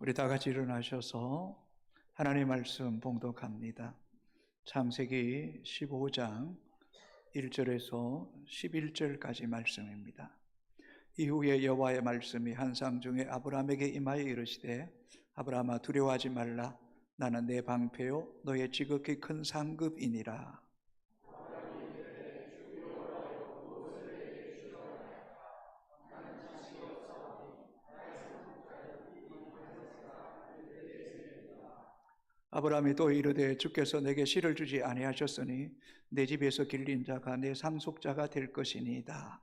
우리 다 같이 일어나셔서 하나님 말씀 봉독합니다. 창세기 15장 1절에서 11절까지 말씀입니다. 이후에 여호와의 말씀이 환상 중에 아브라함에게 임하여 이르시되 아브라함아 두려워하지 말라. 나는 내 방패요 너의 지극히 큰 상급이니라. 아브라함이 또 이르되 주께서 내게 씨를 주지 아니하셨으니 내 집에서 길린 자가 내 상속자가 될 것이니이다.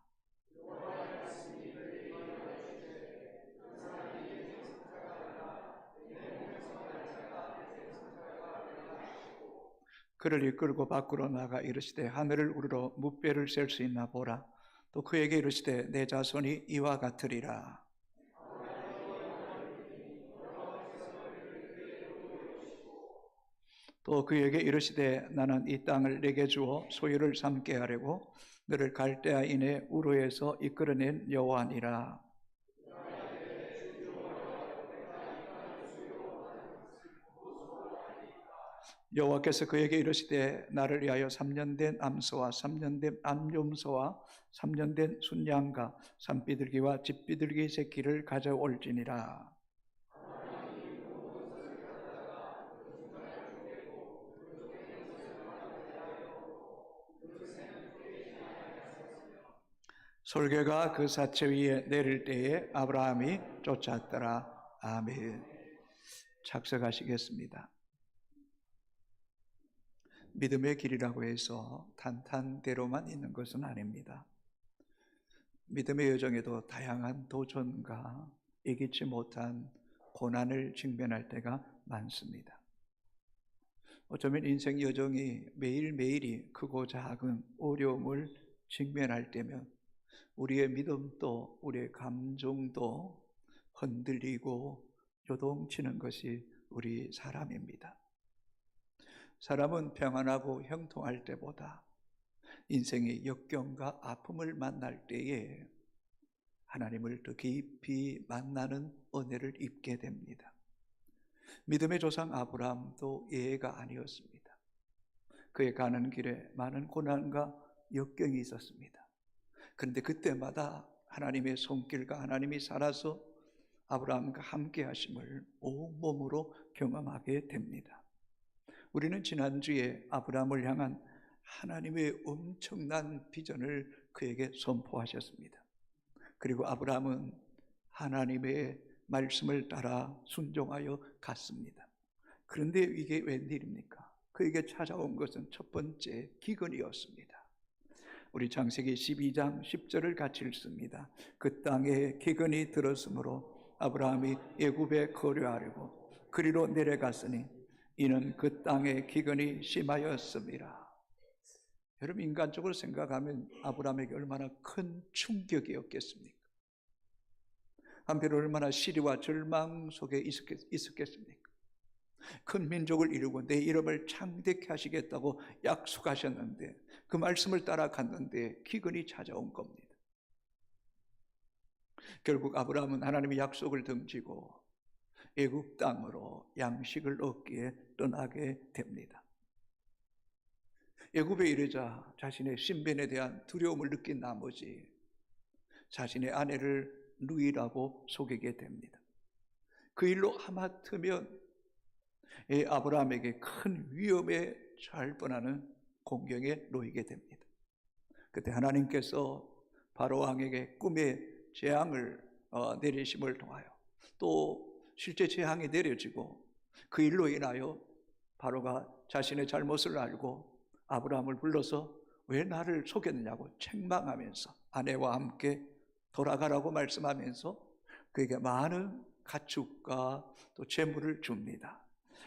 그를 이끌고 밖으로 나가 이르시되 하늘을 우러러 무뼈를 셀 수 있나 보라. 또 그에게 이르시되 내 자손이 이와 같으리라. 또 그에게 이르시되 나는 이 땅을 내게 주어 소유를 삼게 하려고 너를 갈대아인의 우르에서 이끌어낸 여호와니라. 여호와께서 그에게 이르시되 나를 위하여 3년 된 암소와 3년 된 암염소와 3년 된 순양과 산비둘기와 집비둘기 새끼를 가져올지니라. 솔개가 그 사체 위에 내릴 때에 아브라함이 쫓았더라. 아멘. 착석하시겠습니다. 믿음의 길이라고 해서 탄탄대로만 있는 것은 아닙니다. 믿음의 여정에도 다양한 도전과 예기치 못한 고난을 직면할 때가 많습니다. 어쩌면 인생 여정이 매일매일이 크고 작은 어려움을 직면할 때면 우리의 믿음도 우리의 감정도 흔들리고 요동치는 것이 우리 사람입니다. 사람은 평안하고 형통할 때보다 인생의 역경과 아픔을 만날 때에 하나님을 더 깊이 만나는 은혜를 입게 됩니다. 믿음의 조상 아브라함도 예외가 아니었습니다. 그의 가는 길에 많은 고난과 역경이 있었습니다. 그런데 그때마다 하나님의 손길과 하나님이 살아서 아브라함과 함께 하심을 온몸으로 경험하게 됩니다. 우리는 지난주에 아브라함을 향한 하나님의 엄청난 비전을 그에게 선포하셨습니다. 그리고 아브라함은 하나님의 말씀을 따라 순종하여 갔습니다. 그런데 이게 웬일입니까? 그에게 찾아온 것은 첫 번째 기근이었습니다. 우리 창세기 12장 10절을 같이 읽습니다. 그 땅에 기근이 들었으므로 아브라함이 애굽에 거류하려고 그리로 내려갔으니 이는 그 땅에 기근이 심하였습니다. 여러분, 인간적으로 생각하면 아브라함에게 얼마나 큰 충격이었겠습니까? 한편 얼마나 시리와 절망 속에 있었겠습니까? 큰 민족을 이루고 내 이름을 창대케 하시겠다고 약속하셨는데 그 말씀을 따라갔는데 기근이 찾아온 겁니다. 결국 아브라함은 하나님의 약속을 등지고 애굽 땅으로 양식을 얻기에 떠나게 됩니다. 애굽에 이르자 자신의 신변에 대한 두려움을 느낀 나머지 자신의 아내를 누이라고 속이게 됩니다. 그 일로 하마터면 아브라함에게 큰 위험에 처할 뻔하는 공경에 놓이게 됩니다. 그때 하나님께서 바로 왕에게 꿈의 재앙을 내리심을 통하여 또 실제 재앙이 내려지고 그 일로 인하여 바로가 자신의 잘못을 알고 아브라함을 불러서 왜 나를 속였느냐고 책망하면서 아내와 함께 돌아가라고 말씀하면서 그에게 많은 가축과 또 재물을 줍니다.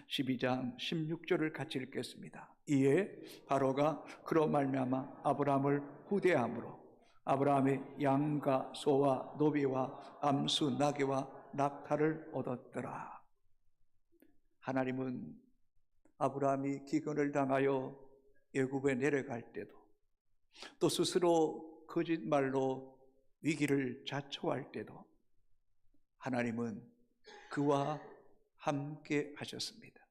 12장 16절을 같이 읽겠습니다. 이에 바로가 그로 말미암아 아브라함을 후대함으로 아브라함이 양과 소와 노비와 암수 나귀와 낙타를 얻었더라. 하나님은 아브라함이 기근을 당하여 애굽에 내려갈 때도 또 스스로 거짓말로 위기를 자초할 때도 하나님은 그와 함께 하셨습니다.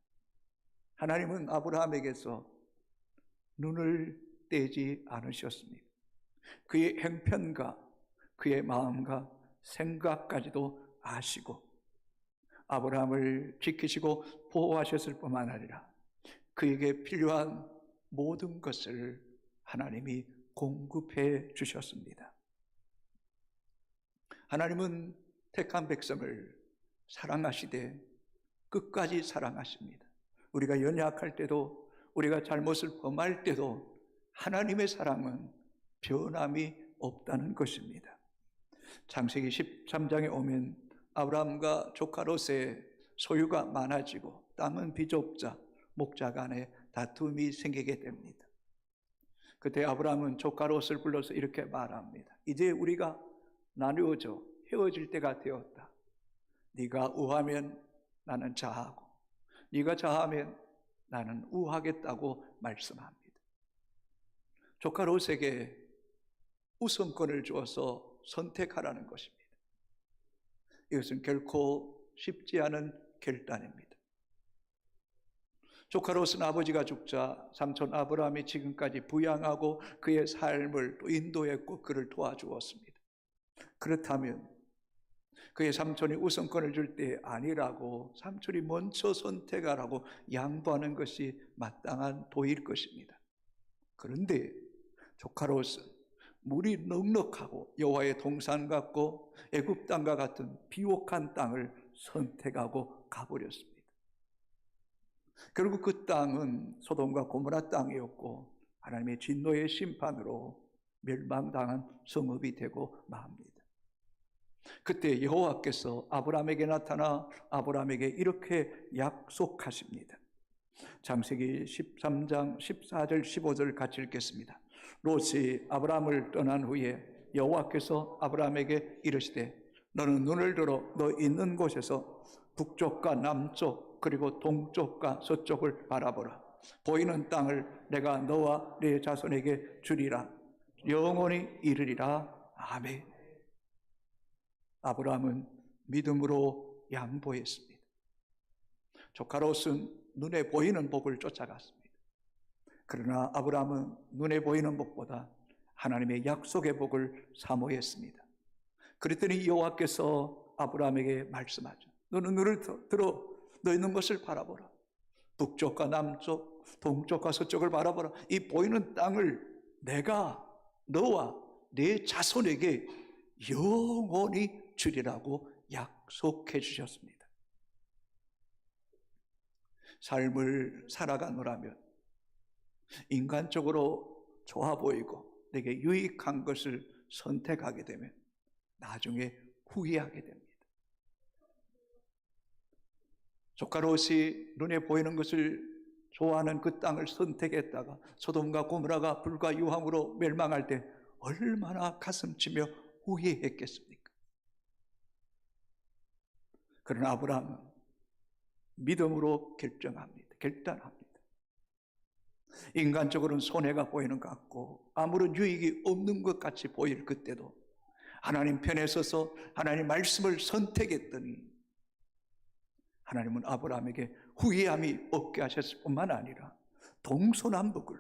하나님은 아브라함에게서 눈을 떼지 않으셨습니다. 그의 형편과 그의 마음과 생각까지도 아시고 아브라함을 지키시고 보호하셨을 뿐만 아니라 그에게 필요한 모든 것을 하나님이 공급해 주셨습니다. 하나님은 택한 백성을 사랑하시되 끝까지 사랑하십니다. 우리가 연약할 때도, 우리가 잘못을 범할 때도 하나님의 사랑은 변함이 없다는 것입니다. 창세기 13장에 오면 아브라함과 조카 롯의 소유가 많아지고 땅은 비좁자 목자 간에 다툼이 생기게 됩니다. 그때 아브라함은 조카 롯을 불러서 이렇게 말합니다. 이제 우리가 나누어져 헤어질 때가 되었다. 네가 우하면 나는 자하고 네가 자하면 나는 우하겠다고 말씀합니다. 조카 롯에게 우선권을 주어서 선택하라는 것입니다. 이것은 결코 쉽지 않은 결단입니다. 조카 롯은 아버지가 죽자 삼촌 아브라함이 지금까지 부양하고 그의 삶을 또 인도했고 그를 도와주었습니다. 그렇다면 그의 삼촌이 우선권을 줄 때 아니라고 삼촌이 먼저 선택하라고 양보하는 것이 마땅한 도일 것입니다. 그런데 조카 롯은 물이 넉넉하고 여호와의 동산 같고 애굽 땅과 같은 비옥한 땅을 선택하고 가버렸습니다. 결국 그 땅은 소돔과 고모라 땅이었고 하나님의 진노의 심판으로 멸망당한 성읍이 되고 맙니다. 그때 여호와께서 아브라함에게 나타나 아브라함에게 이렇게 약속하십니다. 창세기 13장 14절 15절 같이 읽겠습니다. 롯이 아브라함을 떠난 후에 여호와께서 아브라함에게 이르시되 너는 눈을 들어 너 있는 곳에서 북쪽과 남쪽 그리고 동쪽과 서쪽을 바라보라. 보이는 땅을 내가 너와 네 자손에게 주리라. 영원히 이르리라. 아멘. 아브라함은 믿음으로 양보했습니다. 조카 롯은 눈에 보이는 복을 쫓아갔습니다. 그러나 아브라함은 눈에 보이는 복보다 하나님의 약속의 복을 사모했습니다. 그랬더니 여호와께서 아브라함에게 말씀하죠. 너는 눈을 들어 너 있는 것을 바라보라. 북쪽과 남쪽, 동쪽과 서쪽을 바라보라. 이 보이는 땅을 내가 너와 네 자손에게 영원히 주리라고 약속해 주셨습니다. 삶을 살아가노라면 인간적으로 좋아 보이고 내게 유익한 것을 선택하게 되면 나중에 후회하게 됩니다. 조카 롯이 눈에 보이는 것을 좋아하는 그 땅을 선택했다가 소돔과 고모라가 불과 유황으로 멸망할 때 얼마나 가슴치며 후회했겠습니까? 그러나 아브라함은 믿음으로 결단합니다. 인간적으로는 손해가 보이는 것 같고 아무런 유익이 없는 것 같이 보일 그때도 하나님 편에 서서 하나님 말씀을 선택했더니 하나님은 아브라함에게 후회함이 없게 하셨을 뿐만 아니라 동서남북을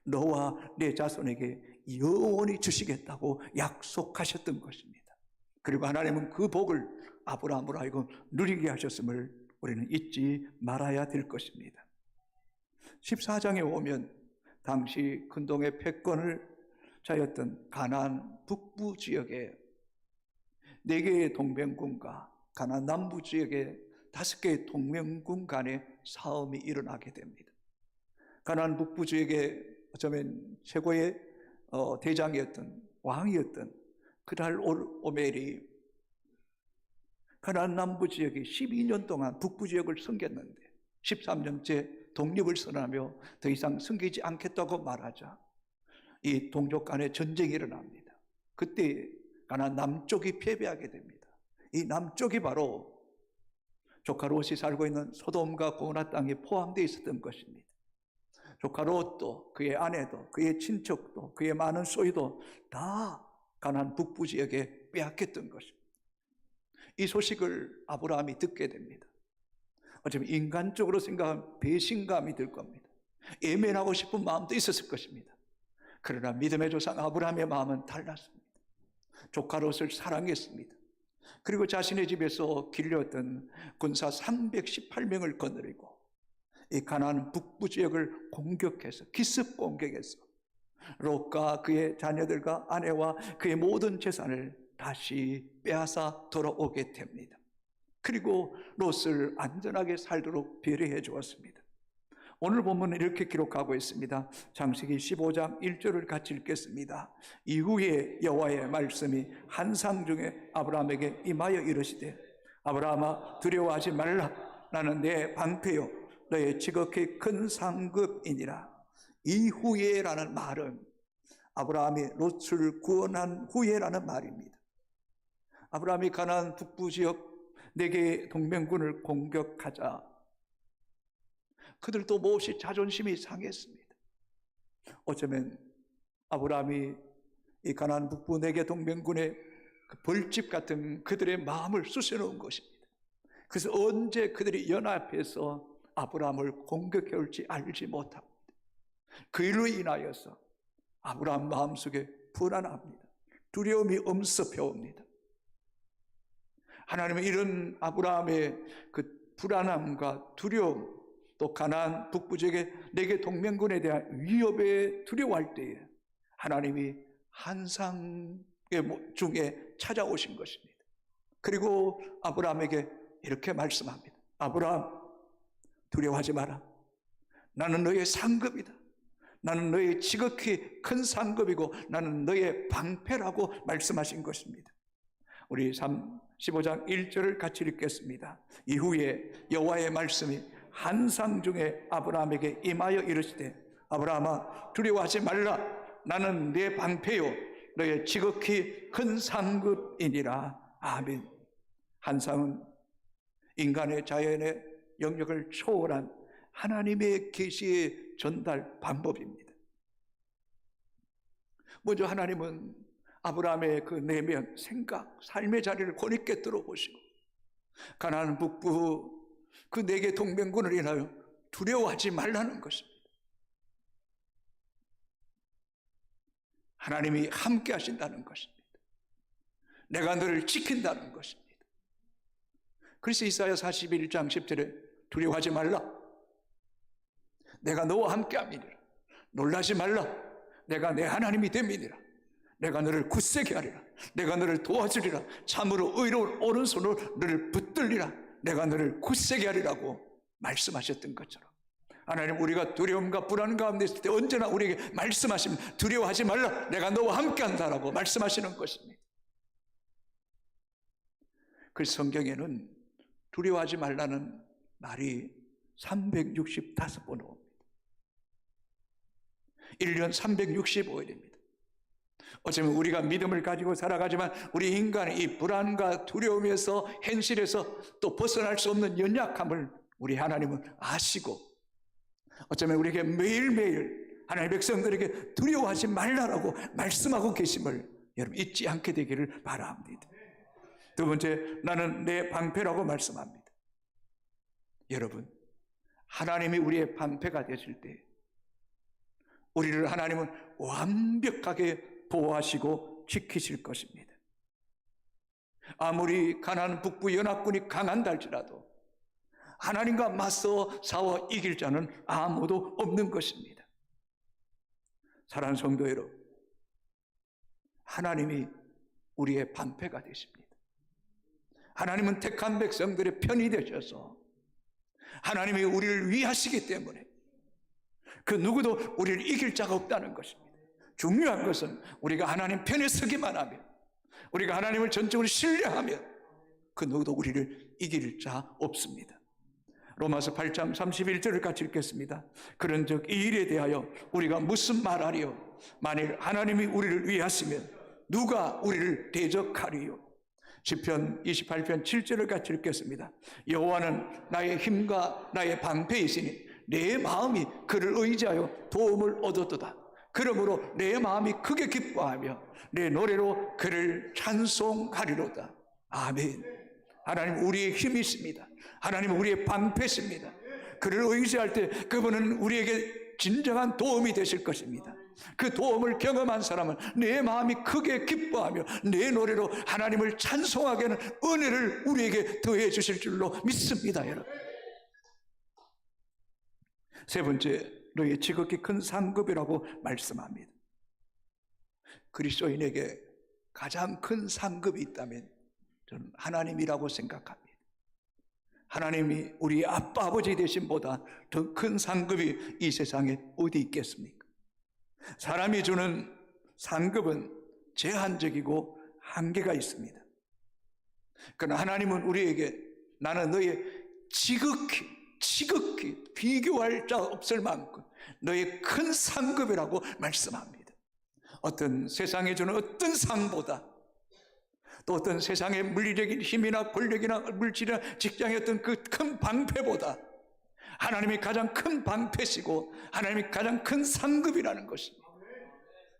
너와 내 자손에게 영원히 주시겠다고 약속하셨던 것입니다. 그리고 하나님은 그 복을 아브라함으로 하여금 누리게 하셨음을 우리는 잊지 말아야 될 것입니다. 14장에 오면 당시 근동의 패권을 차였던 가나안 북부 지역에 4개의 동맹군과 가나안 남부 지역에 5개의 동맹군 간의 싸움이 일어나게 됩니다. 가나안 북부 지역에 어쩌면 최고의 대장이었던 왕이었던 그랄 오멜이 가나안 남부 지역에 12년 동안 북부 지역을 섬겼는데 13년째 독립을 선언하며 더 이상 섬기지 않겠다고 말하자 이 동족 간의 전쟁이 일어납니다. 그때 가나안 남쪽이 패배하게 됩니다. 이 남쪽이 바로 조카 롯이 살고 있는 소돔과 고모라 땅에 포함되어 있었던 것입니다. 조카 롯도 그의 아내도 그의 친척도 그의 많은 소유도 다 가나안 북부 지역에 빼앗겼던 것입니다. 이 소식을 아브라함이 듣게 됩니다. 어쩌면 인간적으로 생각하면 배신감이 들 겁니다. 애면하고 싶은 마음도 있었을 것입니다. 그러나 믿음의 조상 아브라함의 마음은 달랐습니다. 조카 롯을 사랑했습니다. 그리고 자신의 집에서 길렀던 군사 318명을 거느리고 이 가나안 북부 지역을 공격해서, 기습 공격해서 롯과 그의 자녀들과 아내와 그의 모든 재산을 다시 빼앗아 돌아오게 됩니다. 그리고 롯을 안전하게 살도록 배려해 주었습니다. 오늘 본문은 이렇게 기록하고 있습니다. 창세기 15장 1절을 같이 읽겠습니다. 이후에 여호와의 말씀이 환상 중에 아브라함에게 임하여 이르시되 아브라함아 두려워하지 말라. 나는 내 방패요 너의 지극히 큰 상급이니라. 이후에라는 말은 아브라함이 롯을 구원한 후에라는 말입니다. 아브라함이 가나안 북부 지역 4개의 동맹군을 공격하자 그들도 몹시 자존심이 상했습니다. 어쩌면 아브라함이 이 가나안 북부 4개 동맹군의 그 벌집 같은 그들의 마음을 쑤셔놓은 것입니다. 그래서 언제 그들이 연합해서 아브라함을 공격해 올지 알지 못합니다. 그 일로 인하여서 아브라함 마음속에 불안합니다. 두려움이 엄습해 옵니다. 하나님은 이런 아브라함의 그 불안함과 두려움, 또 가나안 북부 지역의 4개 동맹군에 대한 위협에 두려워할 때에 하나님이 환상 중에 찾아오신 것입니다. 그리고 아브라함에게 이렇게 말씀합니다. 아브라함, 두려워하지 마라. 나는 너의 상급이다. 나는 너의 지극히 큰 상급이고 나는 너의 방패라고 말씀하신 것입니다. 우리 15장 1절을 같이 읽겠습니다. 이후에 여호와의 말씀이 환상 중에 아브라함에게 임하여 이르시되 아브라함아 두려워하지 말라. 나는 내 방패요 너의 지극히 큰 상급이니라. 아멘. 환상은 인간의 자연의 영역을 초월한 하나님의 계시의 전달 방법입니다. 먼저 하나님은 아브라함의 그 내면, 생각, 삶의 자리를 권위있게 들어보시고 가나안 북부 그 4개 동맹군을 인하여 두려워하지 말라는 것입니다. 하나님이 함께 하신다는 것입니다. 내가 너를 지킨다는 것입니다. 그래서 이사야 41장 10절에 두려워하지 말라. 내가 너와 함께 함이니라. 놀라지 말라. 내가 내 하나님이 됨이니라. 내가 너를 굳세게 하리라. 내가 너를 도와주리라. 참으로 의로운 오른손으로 너를 붙들리라. 내가 너를 굳세게 하리라고 말씀하셨던 것처럼 하나님 우리가 두려움과 불안 가운데 있을 때 언제나 우리에게 말씀하십니다. 두려워하지 말라. 내가 너와 함께 한다라고 말씀하시는 것입니다. 그 성경에는 두려워하지 말라는 말이 365번 옵니다. 1년 365일입니다. 어쩌면 우리가 믿음을 가지고 살아가지만 우리 인간의 이 불안과 두려움에서 현실에서 또 벗어날 수 없는 연약함을 우리 하나님은 아시고 어쩌면 우리에게 매일매일 하나님의 백성들에게 두려워하지 말라라고 말씀하고 계심을 여러분 잊지 않게 되기를 바랍니다. 두 번째, 나는 내 방패라고 말씀합니다. 여러분, 하나님이 우리의 방패가 되실 때 우리를 하나님은 완벽하게 보호하시고 지키실 것입니다. 아무리 가나안 북부 연합군이 강한다 할지라도 하나님과 맞서 싸워 이길 자는 아무도 없는 것입니다. 사랑하는 성도 여러분, 하나님이 우리의 방패가 되십니다. 하나님은 택한 백성들의 편이 되셔서 하나님이 우리를 위하시기 때문에 그 누구도 우리를 이길 자가 없다는 것입니다. 중요한 것은 우리가 하나님 편에 서기만 하면, 우리가 하나님을 전적으로 신뢰하면 그 누구도 우리를 이길 자 없습니다. 로마서 8장 31절을 같이 읽겠습니다. 그런즉 이 일에 대하여 우리가 무슨 말하리요? 만일 하나님이 우리를 위하시면 누가 우리를 대적하리요? 시편 28편 7절을 같이 읽겠습니다. 여호와는 나의 힘과 나의 방패이시니 내 마음이 그를 의지하여 도움을 얻었도다. 그러므로 내 마음이 크게 기뻐하며 내 노래로 그를 찬송하리로다. 아멘. 하나님 우리의 힘이십니다. 하나님 우리의 방패십니다. 그를 의지할 때 그분은 우리에게 진정한 도움이 되실 것입니다. 그 도움을 경험한 사람은 내 마음이 크게 기뻐하며 내 노래로 하나님을 찬송하게 하는 은혜를 우리에게 더해 주실 줄로 믿습니다. 여러분, 세 번째, 너의 지극히 큰 상급이라고 말씀합니다. 그리스도인에게 가장 큰 상급이 있다면 저는 하나님이라고 생각합니다. 하나님이 우리 아빠 아버지 되심보다 더 큰 상급이 이 세상에 어디 있겠습니까? 사람이 주는 상급은 제한적이고 한계가 있습니다. 그러나 하나님은 우리에게 나는 너의 지극히 비교할 자 없을 만큼 너의 큰 상급이라고 말씀합니다. 어떤 세상에 주는 어떤 상보다, 또 어떤 세상의 물리적인 힘이나 권력이나 물질이나 직장의 어떤 그 큰 방패보다 하나님이 가장 큰 방패시고 하나님이 가장 큰 상급이라는 것입니다.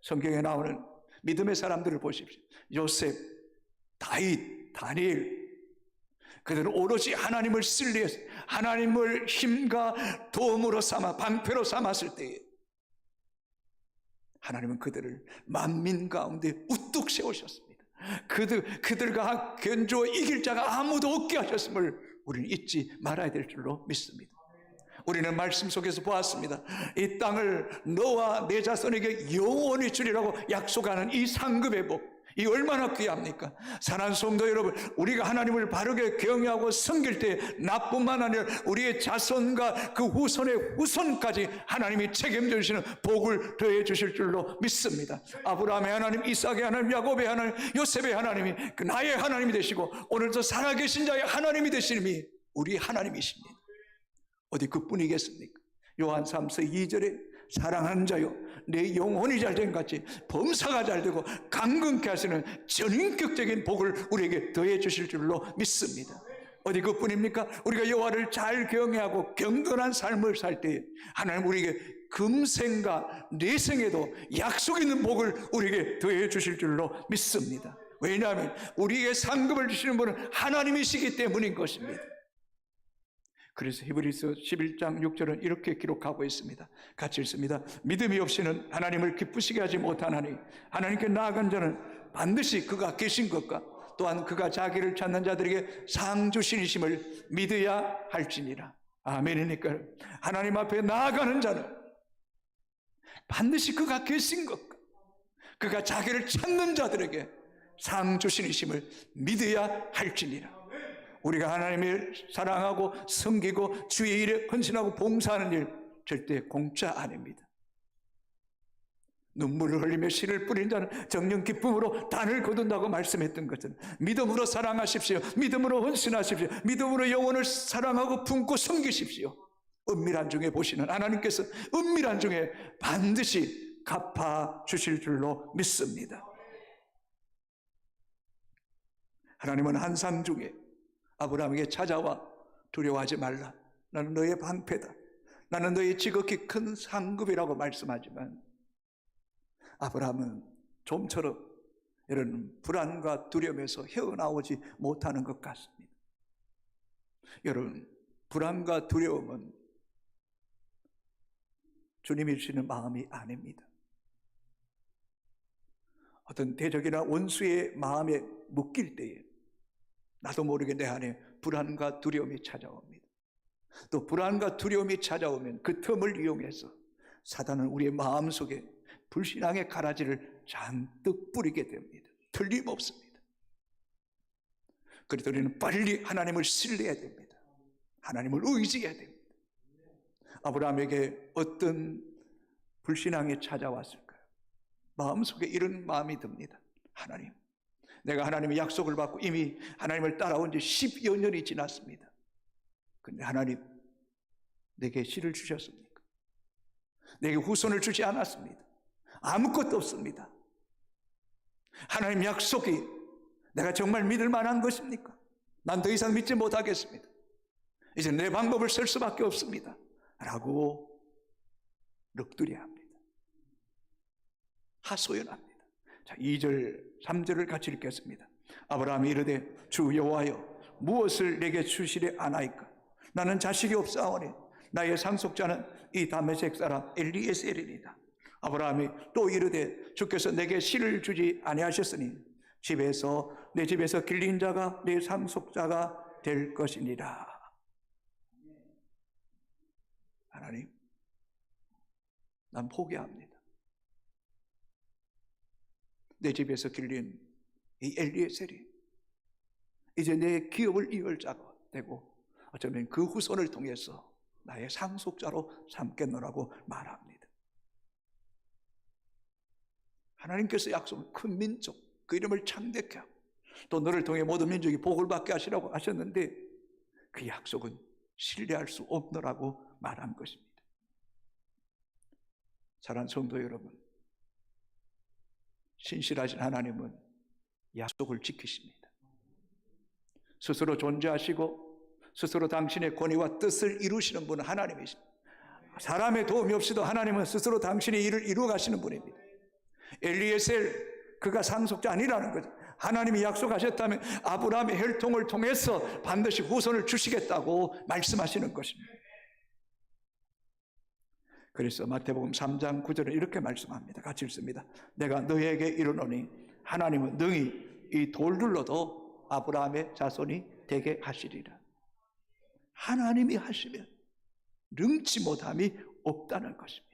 성경에 나오는 믿음의 사람들을 보십시오. 요셉, 다윗, 다니엘, 그들은 오롯이 하나님을 신뢰해서 하나님을 힘과 도움으로 삼아 방패로 삼았을 때에 하나님은 그들을 만민 가운데 우뚝 세우셨습니다. 그들과 견주어 이길 자가 아무도 없게 하셨음을 우리는 잊지 말아야 될 줄로 믿습니다. 우리는 말씀 속에서 보았습니다. 이 땅을 너와 내 자손에게 영원히 주리라고 약속하는 이 상급의 복, 이 얼마나 귀합니까? 사랑하는 성도 여러분, 우리가 하나님을 바르게 경외하고 섬길 때 나뿐만 아니라 우리의 자손과 그 후손의 후손까지 하나님이 책임져 주시는 복을 더해 주실 줄로 믿습니다. 아브라함의 하나님, 이삭의 하나님, 야곱의 하나님, 요셉의 하나님이 그 나의 하나님이 되시고 오늘도 살아계신 자의 하나님이 되시님이 우리 하나님이십니다. 어디 그뿐이겠습니까? 요한 3서 2절에 사랑하는 자요, 내 영혼이 잘된 같이 범사가 잘되고 강건케 하시는 전인격적인 복을 우리에게 더해 주실 줄로 믿습니다. 어디 그뿐입니까? 우리가 여호와를 잘 경외하고 경건한 삶을 살 때 하나님 우리에게 금생과 내생에도 약속 있는 복을 우리에게 더해 주실 줄로 믿습니다. 왜냐하면 우리에게 상급을 주시는 분은 하나님이시기 때문인 것입니다. 그래서 히브리서 11장 6절은 이렇게 기록하고 있습니다. 같이 읽습니다. 믿음이 없이는 하나님을 기쁘시게 하지 못하나니 하나님께 나아간 자는 반드시 그가 계신 것과 또한 그가 자기를 찾는 자들에게 상 주시심을 믿어야 할지니라. 아멘이니까 하나님 앞에 나아가는 자는 반드시 그가 계신 것과 그가 자기를 찾는 자들에게 상 주시심을 믿어야 할지니라. 우리가 하나님을 사랑하고 섬기고 주의 일에 헌신하고 봉사하는 일 절대 공짜 아닙니다. 눈물을 흘리며 씨를 뿌린 자는 정녕 기쁨으로 단을 거둔다고 말씀했던 것은 믿음으로 사랑하십시오. 믿음으로 헌신하십시오. 믿음으로 영혼을 사랑하고 품고 섬기십시오. 은밀한 중에 보시는 하나님께서 은밀한 중에 반드시 갚아주실 줄로 믿습니다. 하나님은 한상 중에 아브라함에게 찾아와 두려워하지 말라. 나는 너의 방패다. 나는 너의 지극히 큰 상급이라고 말씀하지만 아브라함은 좀처럼 이런 불안과 두려움에서 헤어나오지 못하는 것 같습니다. 여러분, 불안과 두려움은 주님이 주시는 마음이 아닙니다. 어떤 대적이나 원수의 마음에 묶일 때에 나도 모르게 내 안에 불안과 두려움이 찾아옵니다. 또 불안과 두려움이 찾아오면 그 틈을 이용해서 사단은 우리의 마음속에 불신앙의 가라지를 잔뜩 뿌리게 됩니다. 틀림없습니다. 그래서 우리는 빨리 하나님을 신뢰해야 됩니다. 하나님을 의지해야 됩니다. 아브라함에게 어떤 불신앙이 찾아왔을까요? 마음속에 이런 마음이 듭니다. 하나님, 내가 하나님의 약속을 받고 이미 하나님을 따라온 지 10여 년이 지났습니다. 그런데 하나님, 내게 씨를 주셨습니까? 내게 후손을 주지 않았습니다. 아무것도 없습니다. 하나님 약속이 내가 정말 믿을 만한 것입니까? 난 더 이상 믿지 못하겠습니다. 이제 내 방법을 쓸 수밖에 없습니다. 라고 넋두려야 합니다. 하소연합니다. 자, 2절, 3절을 같이 읽겠습니다. 아브라함이 이르되 주 여호와여 무엇을 내게 주시려 아나이까? 나는 자식이 없사오니 나의 상속자는 이 다메섹 사람 엘리에셀이니이다. 아브라함이 또 이르되 주께서 내게 씨를 주지 아니하셨으니 내 집에서 길린 자가 내 상속자가 될 것이니라. 하나님, 난 포기합니다. 내 집에서 길린 이 엘리에셀이 이제 내 기업을 이을 자가 되고 어쩌면 그 후손을 통해서 나의 상속자로 삼겠노라고 말합니다. 하나님께서 약속은 큰 민족, 그 이름을 창대케 하고 또 너를 통해 모든 민족이 복을 받게 하시라고 하셨는데 그 약속은 신뢰할 수 없노라고 말한 것입니다. 사랑하는 성도 여러분, 신실하신 하나님은 약속을 지키십니다. 스스로 존재하시고 스스로 당신의 권위와 뜻을 이루시는 분은 하나님이십니다. 사람의 도움이 없이도 하나님은 스스로 당신의 일을 이루어 가시는 분입니다. 엘리에셀, 그가 상속자 아니라는 거죠. 하나님이 약속하셨다면 아브라함의 혈통을 통해서 반드시 후손을 주시겠다고 말씀하시는 것입니다. 그래서 마태복음 3장 9절에 이렇게 말씀합니다. 같이 읽습니다. 내가 너희에게 이르노니 하나님은 능히 이 돌들로도 아브라함의 자손이 되게 하시리라. 하나님이 하시면 능치 못함이 없다는 것입니다.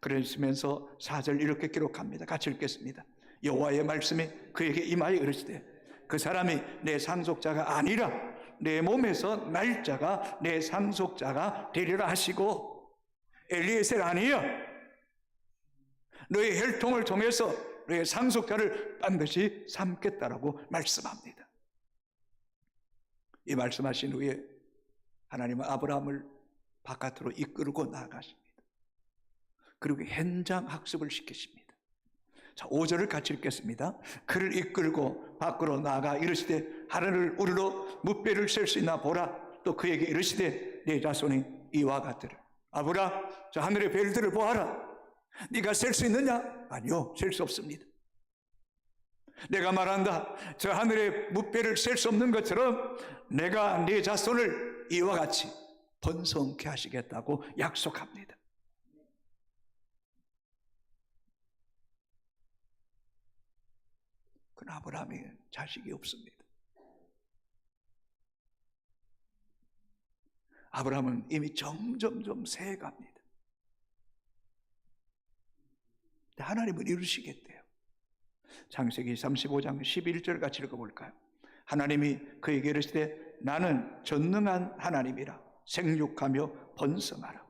그러시면서 4절 이렇게 기록합니다. 같이 읽겠습니다. 여호와의 말씀이 그에게 임하여 이르시되 그 사람이 내 상속자가 아니라 내 몸에서 날 자가 내 상속자가 되리라 하시고, 엘리에셀 아니야, 너의 혈통을 통해서 너의 상속자를 반드시 삼겠다라고 말씀합니다. 이 말씀하신 후에 하나님은 아브라함을 바깥으로 이끌고 나가십니다. 그리고 현장 학습을 시키십니다. 자, 5절을 같이 읽겠습니다. 그를 이끌고 밖으로 나가 이르시되 하늘을 우러러 무뼈를 셀 수 있나 보라. 또 그에게 이르시되 네 자손이 이와 같으라. 아브라, 저 하늘의 별들을 보아라. 네가 셀 수 있느냐? 아니요, 셀 수 없습니다. 내가 말한다. 저 하늘의 무뼈를 셀 수 없는 것처럼 내가 네 자손을 이와 같이 번성케 하시겠다고 약속합니다. 그러나 아브라함이 자식이 없습니다. 아브라함은 이미 점점점 세갑니다. 하나님은 이루시겠대요. 창세기 35장 11절 같이 읽어볼까요? 하나님이 그에게 이르시되 나는 전능한 하나님이라 생육하며 번성하라.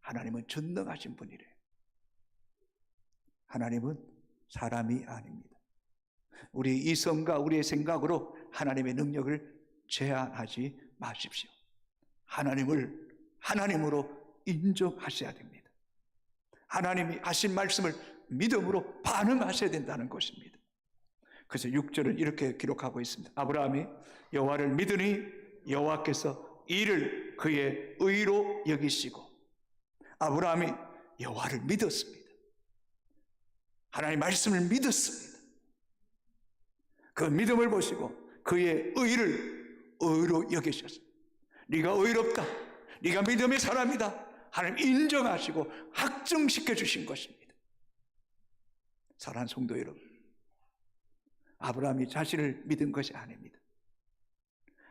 하나님은 전능하신 분이래요. 하나님은 사람이 아닙니다. 우리 이성과 우리의 생각으로 하나님의 능력을 제한하지 마십시오. 하나님을 하나님으로 인정하셔야 됩니다. 하나님이 하신 말씀을 믿음으로 반응하셔야 된다는 것입니다. 그래서 6절은 이렇게 기록하고 있습니다. 아브라함이 여호와를 믿으니 여호와께서 이를 그의 의로 여기시고, 아브라함이 여호와를 믿었습니다. 하나님의 말씀을 믿었습니다. 그 믿음을 보시고 그의 의를 의로 여기셨습니다. 네가 의롭다, 네가 믿음의 사람이다, 하나님 인정하시고 확증시켜 주신 것입니다. 사랑하는 성도 여러분, 아브라함이 자신을 믿은 것이 아닙니다.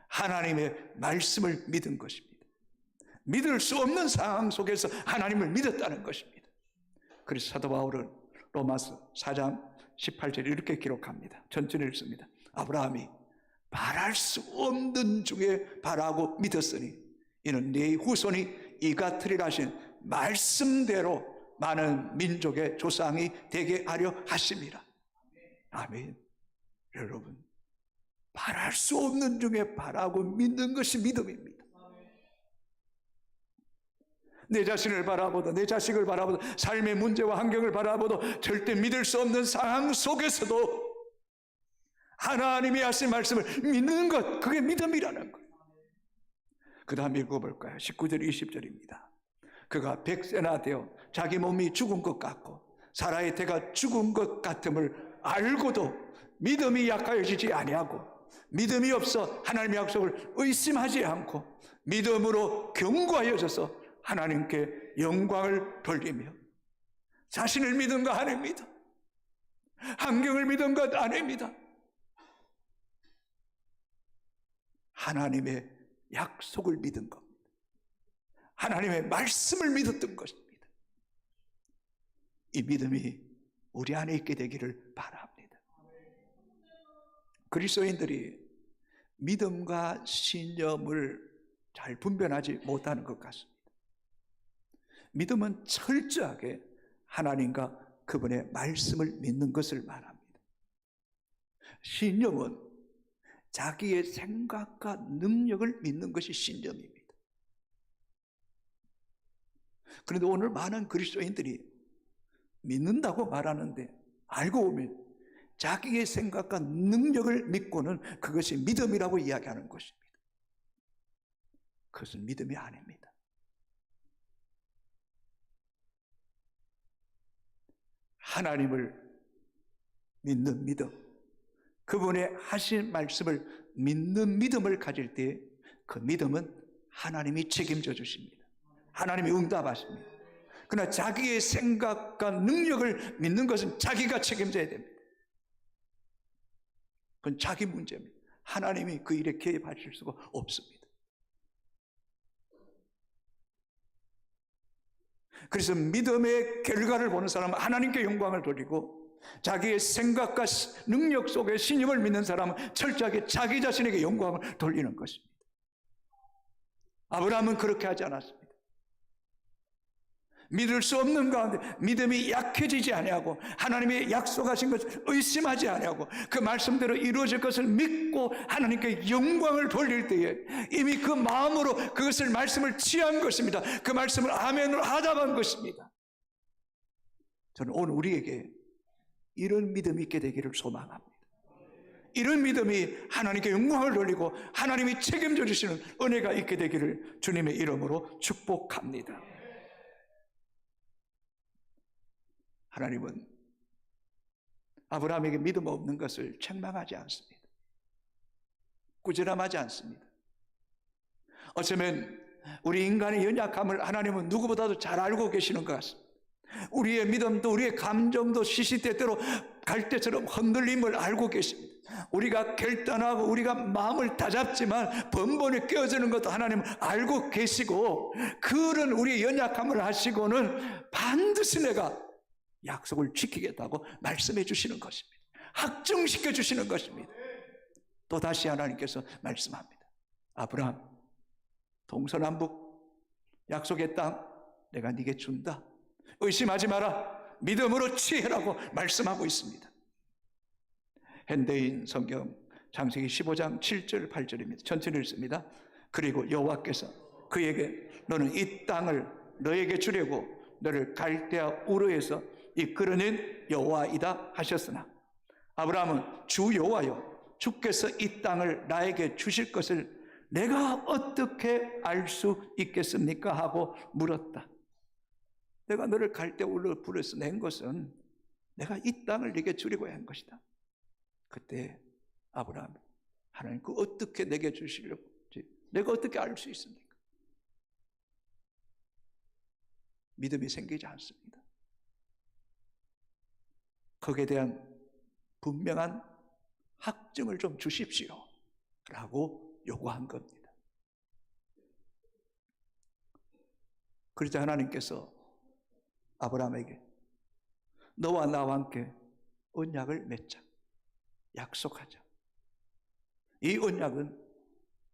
하나님의 말씀을 믿은 것입니다. 믿을 수 없는 상황 속에서 하나님을 믿었다는 것입니다. 그래서 사도 바울은 로마서 4장 18절에 이렇게 기록합니다. 전체를 읽습니다. 아브라함이 바랄 수 없는 중에 바라고 믿었으니 이는 네 후손이 이 같으리라 하신 말씀대로 많은 민족의 조상이 되게 하려 하심이라. 아멘. 여러분, 바랄 수 없는 중에 바라고 믿는 것이 믿음입니다. 내 자신을 바라보도, 내 자식을 바라보도, 삶의 문제와 환경을 바라보도 절대 믿을 수 없는 상황 속에서도 하나님이 하신 말씀을 믿는 것, 그게 믿음이라는 것. 그 다음 읽어볼까요? 19절 20절입니다. 그가 100세나 되어 자기 몸이 죽은 것 같고 사라의 태가 죽은 것 같음을 알고도 믿음이 약하여지지 아니하고 믿음이 없어 하나님의 약속을 의심하지 않고 믿음으로 견고하여져서 하나님께 영광을 돌리며 자신을 믿은 것 아닙니다. 환경을 믿은 것 아닙니다. 하나님의 약속을 믿은 겁니다. 하나님의 말씀을 믿었던 것입니다. 이 믿음이 우리 안에 있게 되기를 바랍니다. 그리스도인들이 믿음과 신념을 잘 분별하지 못하는 것 같습니다. 믿음은 철저하게 하나님과 그분의 말씀을 믿는 것을 말합니다. 신념은 자기의 생각과 능력을 믿는 것이 신념입니다. 그런데 오늘 많은 그리스도인들이 믿는다고 말하는데 알고 보면 자기의 생각과 능력을 믿고는 그것이 믿음이라고 이야기하는 것입니다. 그것은 믿음이 아닙니다. 하나님을 믿는 믿음, 그분의 하신 말씀을 믿는 믿음을 가질 때 그 믿음은 하나님이 책임져 주십니다. 하나님이 응답하십니다. 그러나 자기의 생각과 능력을 믿는 것은 자기가 책임져야 됩니다. 그건 자기 문제입니다. 하나님이 그 일에 개입하실 수가 없습니다. 그래서 믿음의 결과를 보는 사람은 하나님께 영광을 돌리고 자기의 생각과 능력 속에 신임을 믿는 사람은 철저하게 자기 자신에게 영광을 돌리는 것입니다. 아브라함은 그렇게 하지 않았습니다. 믿을 수 없는 가운데 믿음이 약해지지 아니하고 하나님의 약속하신 것을 의심하지 아니하고 그 말씀대로 이루어질 것을 믿고 하나님께 영광을 돌릴 때에 이미 그 마음으로 그것을 말씀을 취한 것입니다. 그 말씀을 아멘으로 하답한 것입니다. 저는 오늘 우리에게 이런 믿음이 있게 되기를 소망합니다. 이런 믿음이 하나님께 영광을 돌리고 하나님이 책임져 주시는 은혜가 있게 되기를 주님의 이름으로 축복합니다. 하나님은 아브라함에게 믿음 없는 것을 책망하지 않습니다. 꾸지람하지 않습니다. 어쩌면 우리 인간의 연약함을 하나님은 누구보다도 잘 알고 계시는 것 같습니다. 우리의 믿음도 우리의 감정도 시시때때로 갈대처럼 흔들림을 알고 계십니다. 우리가 결단하고 우리가 마음을 다잡지만 번번이 깨어지는 것도 하나님은 알고 계시고 그런 우리의 연약함을 하시고는 반드시 내가 약속을 지키겠다고 말씀해 주시는 것입니다. 확증시켜 주시는 것입니다. 또 다시 하나님께서 말씀합니다. 아브라함, 동서남북 약속의 땅 내가 네게 준다. 의심하지 마라. 믿음으로 취해라고 말씀하고 있습니다. 현대인 성경 창세기 15장 7절 8절입니다. 천천히 읽습니다. 그리고 여호와께서 그에게 너는 이 땅을 너에게 주려고 너를 갈대아 우르에서 이끌어낸 여호와이다 하셨으나 아브라함은 주 여호와여 주께서 이 땅을 나에게 주실 것을 내가 어떻게 알 수 있겠습니까? 하고 물었다. 내가 너를 갈대아 우르 불에서 낸 것은 내가 이 땅을 네게 주려고 한 것이다. 그때 아브라함 하나님 그 어떻게 내게 주시려고 내가 어떻게 알 수 있습니까? 믿음이 생기지 않습니다. 거기에 대한 분명한 확증을 좀 주십시오 라고 요구한 겁니다. 그러자 하나님께서 아브라함에게 너와 나와 함께 언약을 맺자. 약속하자. 이 언약은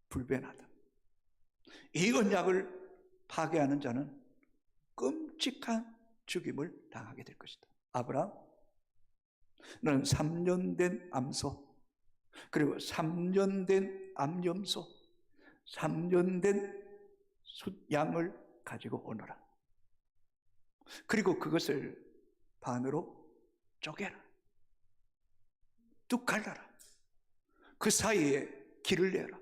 불변하다. 이 언약을 파괴하는 자는 끔찍한 죽임을 당하게 될 것이다. 아브라함, 너는 3년 된 암소, 그리고 3년 된 암염소, 3년 된 숫양을 가지고 오너라. 그리고 그것을 반으로 쪼개라. 뚝 갈라라. 그 사이에 길을 내라.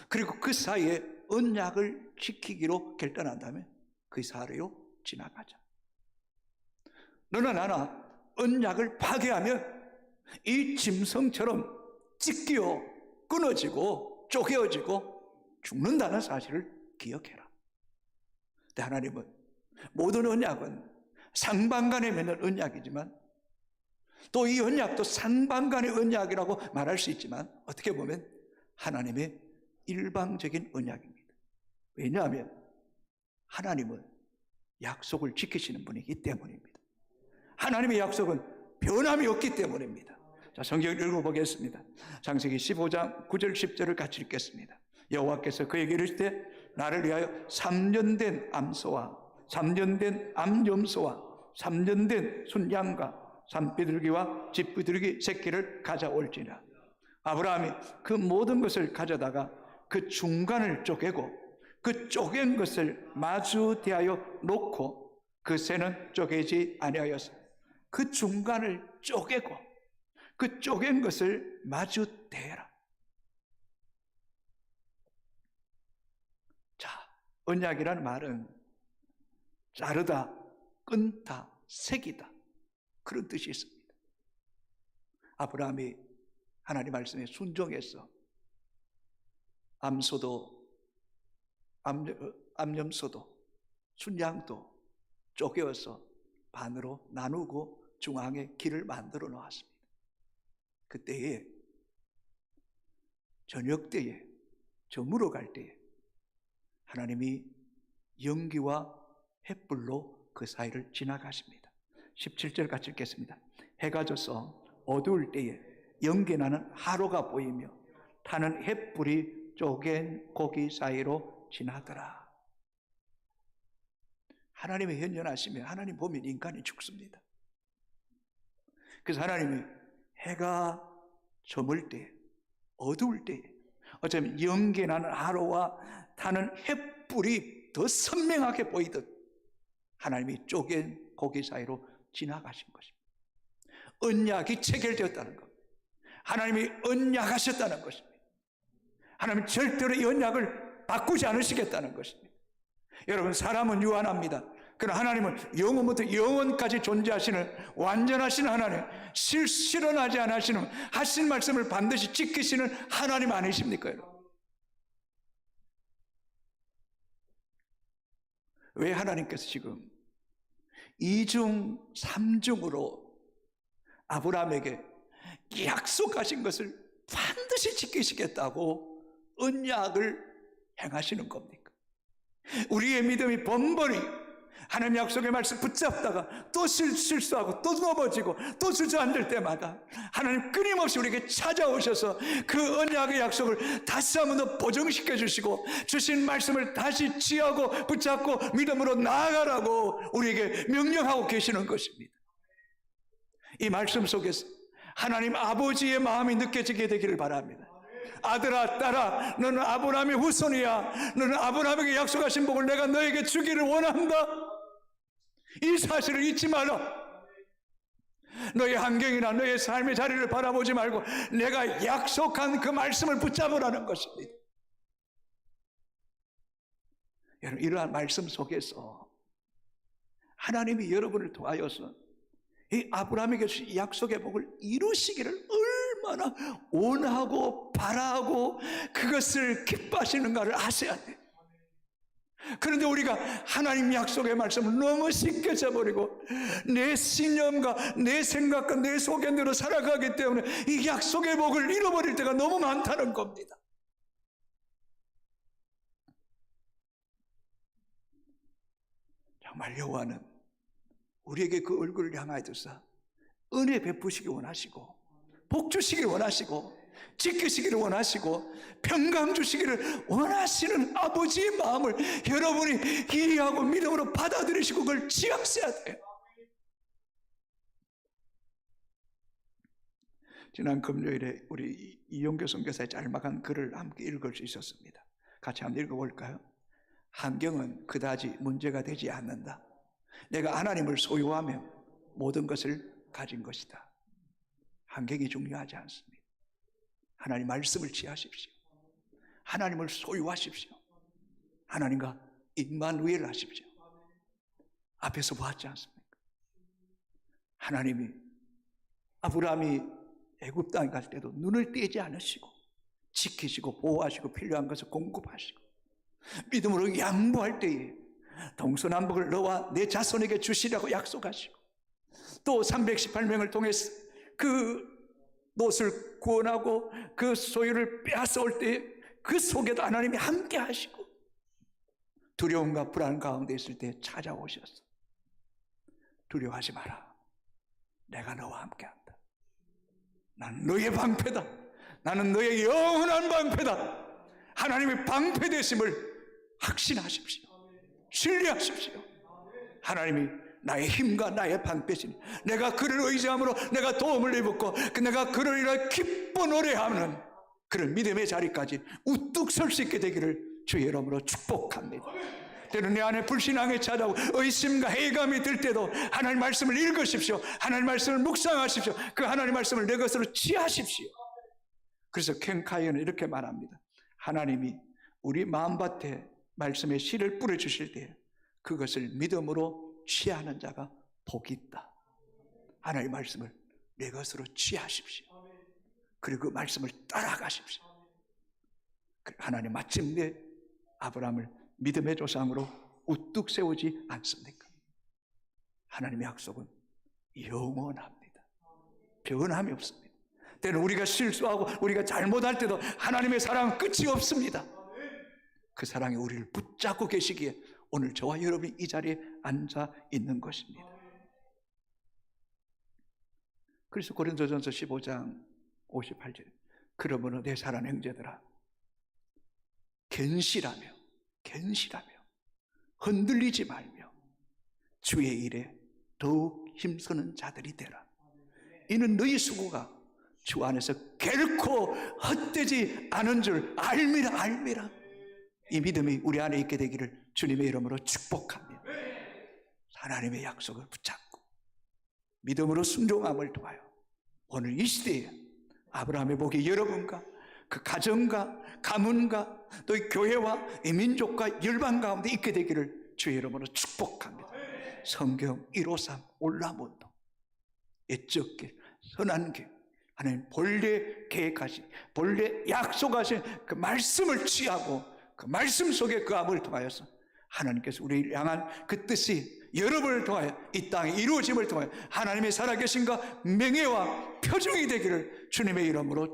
그리고 그 사이에 언약을 지키기로 결단한 다음에 그 사이로 지나가자. 너나 나나 언약을 파괴하면 이 짐승처럼 찢겨 끊어지고 쪼개어지고 죽는다는 사실을 기억해라. 근데 하나님은 모든 언약은 상반간에 맺는 언약이지만 또 이 언약도 상반간의 언약이라고 말할 수 있지만 어떻게 보면 하나님의 일방적인 언약입니다. 왜냐하면 하나님은 약속을 지키시는 분이기 때문입니다. 하나님의 약속은 변함이 없기 때문입니다. 자, 성경을 읽어보겠습니다. 창세기 15장 9절 10절을 같이 읽겠습니다. 여호와께서 그에게 이르시되 나를 위하여 3년 된 암소와 3년 된 암염소와 3년 된 순양과 산비둘기와 집비둘기 새끼를 가져올지니라. 아브라함이 그 모든 것을 가져다가 그 중간을 쪼개고 그 쪼갠 것을 마주 대하여 놓고 그 새는 쪼개지 아니하였어. 그 중간을 쪼개고 그 쪼갠 것을 마주 대라. 자, 언약이라는 말은 자르다, 끊다, 새기다 그런 뜻이 있습니다. 아브라함이 하나님 말씀에 순종해서 암염소도 순양도 쪼개어서 반으로 나누고 중앙에 길을 만들어 놓았습니다. 그때에 저녁 때에 저물어 갈 때에 하나님이 연기와 햇불로 그 사이를 지나가십니다. 17절 같이 읽겠습니다. 해가 져서 어두울 때에 연기나는 하루가 보이며 타는 햇불이 쪼갠 고기 사이로 지나더라. 하나님의 현존하시면 하나님 보면 인간이 죽습니다. 그래서 하나님이 해가 저물 때, 어두울 때, 어쩌면 연기나는 하루와 타는 햇불이 더 선명하게 보이듯 하나님이 쪼갠 고기 사이로 지나가신 것입니다. 언약이 체결되었다는 것, 하나님이 언약하셨다는 것입니다. 하나님은 절대로 이 언약을 바꾸지 않으시겠다는 것입니다. 여러분, 사람은 유한합니다. 그러나 하나님은 영원부터 영원까지 존재하시는 완전하신 하나님, 실현하지 않으시는, 하신 말씀을 반드시 지키시는 하나님 아니십니까, 여러분? 왜 하나님께서 지금 2중 3중으로 아브라함에게 약속하신 것을 반드시 지키시겠다고 언약을 행하시는 겁니까? 우리의 믿음이 번번이 하나님 약속의 말씀 붙잡다가 또 실수하고 또 넘어지고 또 주저앉을 때마다 하나님 끊임없이 우리에게 찾아오셔서 그 언약의 약속을 다시 한 번 더 보정시켜 주시고 주신 말씀을 다시 취하고 붙잡고 믿음으로 나아가라고 우리에게 명령하고 계시는 것입니다. 이 말씀 속에서 하나님 아버지의 마음이 느껴지게 되기를 바랍니다. 아들아, 딸아, 너는 아브라함의 후손이야. 너는 아브라함에게 약속하신 복을 내가 너에게 주기를 원한다. 이 사실을 잊지 마라. 너의 환경이나 너의 삶의 자리를 바라보지 말고 내가 약속한 그 말씀을 붙잡으라는 것입니다. 여러분, 이러한 말씀 속에서 하나님이 여러분을 통하여서 이 아브라함에게 주신 약속의 복을 이루시기를 얼마나 원하고 바라고 그것을 기뻐하시는가를 아셔야 돼요. 그런데 우리가 하나님 약속의 말씀을 너무 쉽게 저버리고 내 신념과 내 생각과 내 소견대로 살아가기 때문에 이 약속의 복을 잃어버릴 때가 너무 많다는 겁니다. 정말 여호와는 우리에게 그 얼굴을 향하여서 은혜 베푸시기 원하시고 복 주시기를 원하시고 지키시기를 원하시고 평강 주시기를 원하시는 아버지의 마음을 여러분이 이해하고 믿음으로 받아들이시고 그걸 지향해야 돼요. 지난 금요일에 우리 이용교 선교사의 짤막한 글을 함께 읽을 수 있었습니다. 같이 한번 읽어볼까요? 환경은 그다지 문제가 되지 않는다. 내가 하나님을 소유하며 모든 것을 가진 것이다. 환경이 중요하지 않습니다. 하나님 말씀을 취하십시오. 하나님을 소유하십시오. 하나님과 임마누엘 하십시오. 앞에서 보았지 않습니까? 하나님이 아브라함이 애굽 땅에 갈 때도 눈을 떼지 않으시고 지키시고 보호하시고 필요한 것을 공급하시고 믿음으로 양보할 때에 동서남북을 너와 내 자손에게 주시라고 약속하시고 또 318명을 통해서 그 롯을 구원하고 그 소유를 빼앗아올 때 그 속에도 하나님이 함께 하시고 두려움과 불안 가운데 있을 때 찾아오셔서 두려워하지 마라. 내가 너와 함께한다. 나는 너의 방패다. 나는 너의 영원한 방패다. 하나님의 방패 되심을 확신하십시오. 신뢰하십시오. 하나님이 나의 힘과 나의 방패시니 내가 그를 의지함으로 내가 도움을 입었고 내가 그를 인하여 기뻐 노래하는 그런 믿음의 자리까지 우뚝 설 수 있게 되기를 주의 이름으로 축복합니다. 때는 내 안에 불신앙이 찾아오고 의심과 해감이 들 때도 하나님 말씀을 읽으십시오. 하나님 말씀을 묵상하십시오. 그 하나님 말씀을 내 것으로 취하십시오. 그래서 켄카이어는 이렇게 말합니다. 하나님이 우리 마음밭에 말씀의 씨를 뿌려주실 때 그것을 믿음으로 취하는 자가 복이 있다. 하나님의 말씀을 내 것으로 취하십시오. 그리고 그 말씀을 따라가십시오. 하나님 마침내 아브라함을 믿음의 조상으로 우뚝 세우지 않습니까? 하나님의 약속은 영원합니다. 변함이 없습니다. 때는 우리가 실수하고 우리가 잘못할 때도 하나님의 사랑은 끝이 없습니다. 그 사랑이 우리를 붙잡고 계시기에 오늘 저와 여러분이 이 자리에 앉아 있는 것입니다. 그래서 고린도전서 15장 58절 그러므로 내 사랑하는 형제들아 견실하며 흔들리지 말며 주의 일에 더욱 힘쓰는 자들이 되라. 이는 너희 수고가 주 안에서 결코 헛되지 않은 줄 알미라. 이 믿음이 우리 안에 있게 되기를 주님의 이름으로 축복합니다. 하나님의 약속을 붙잡고 믿음으로 순종함을 통하여 오늘 이 시대에 아브라함의 복이 여러분과 그 가정과 가문과 또 이 교회와 이 민족과 열방 가운데 있게 되기를 주의 이름으로 축복합니다. 성경 153 올라본도 애적 길 선한 길 하나님 본래 계획하신 본래 약속하신 그 말씀을 취하고 그 말씀 속에 그 암을 통하여서 하나님께서 우리를 향한 그 뜻이 여러분을 통하여 이 땅에 이루어짐을 통하여 하나님의 살아계신과 명예와 표징이 되기를 주님의 이름으로